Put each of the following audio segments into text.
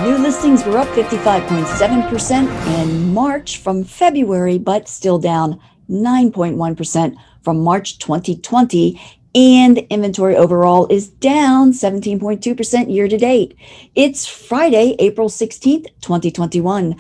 New listings were up 55.7% in March from February, but still down 9.1% from March 2020. And inventory overall is down 17.2% year to date. It's Friday, April 16th, 2021.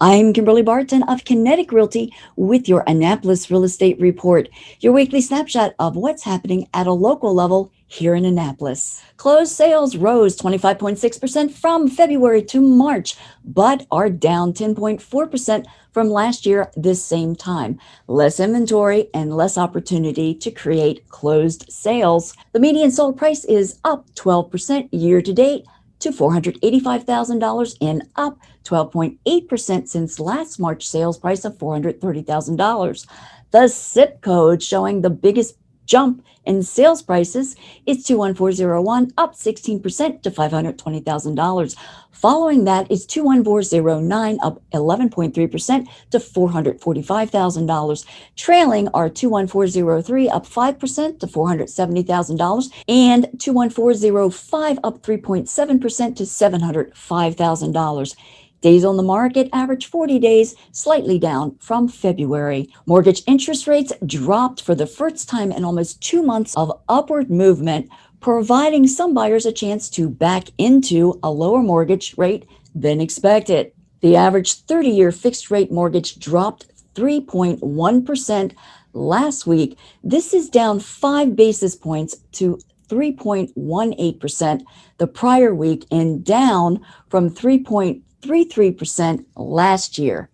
I'm Kimberly Barton of Kinetic Realty with your Annapolis Real Estate Report, your weekly snapshot of what's happening at a local level here in Annapolis. Closed sales rose 25.6% from February to March, but are down 10.4% from last year this same time. Less inventory and less opportunity to create closed sales. The median sold price is up 12% year to date to $485,000 and up 12.8% since last March sales price of $430,000. The zip code showing the biggest jump in sales prices is 21401, up 16% to $520,000. Following that is 21409, up 11.3% to $445,000. Trailing are 21403, up 5% to $470,000, and 21405, up 3.7% to $705,000. Days on the market average 40 days, slightly down from February. Mortgage interest rates dropped for the first time in almost 2 months of upward movement, providing some buyers a chance to back into a lower mortgage rate than expected. The average 30-year fixed rate mortgage dropped 3.1% last week. This is down 5 basis points to 3.18% the prior week and down from 3.33% last year.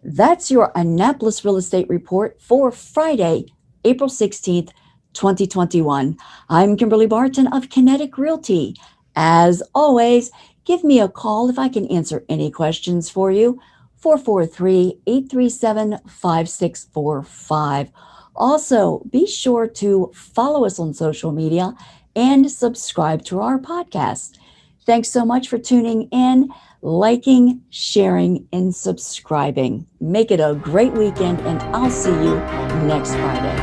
That's your Annapolis Real Estate Report for Friday, April 16th, 2021. I'm Kimberly Barton of Kinetic Realty. As always, give me a call if I can answer any questions for you. 443-837-5645. Also, be sure to follow us on social media and subscribe to our podcast. Thanks so much for tuning in, liking, sharing, and subscribing. Make it a great weekend, and I'll see you next Friday.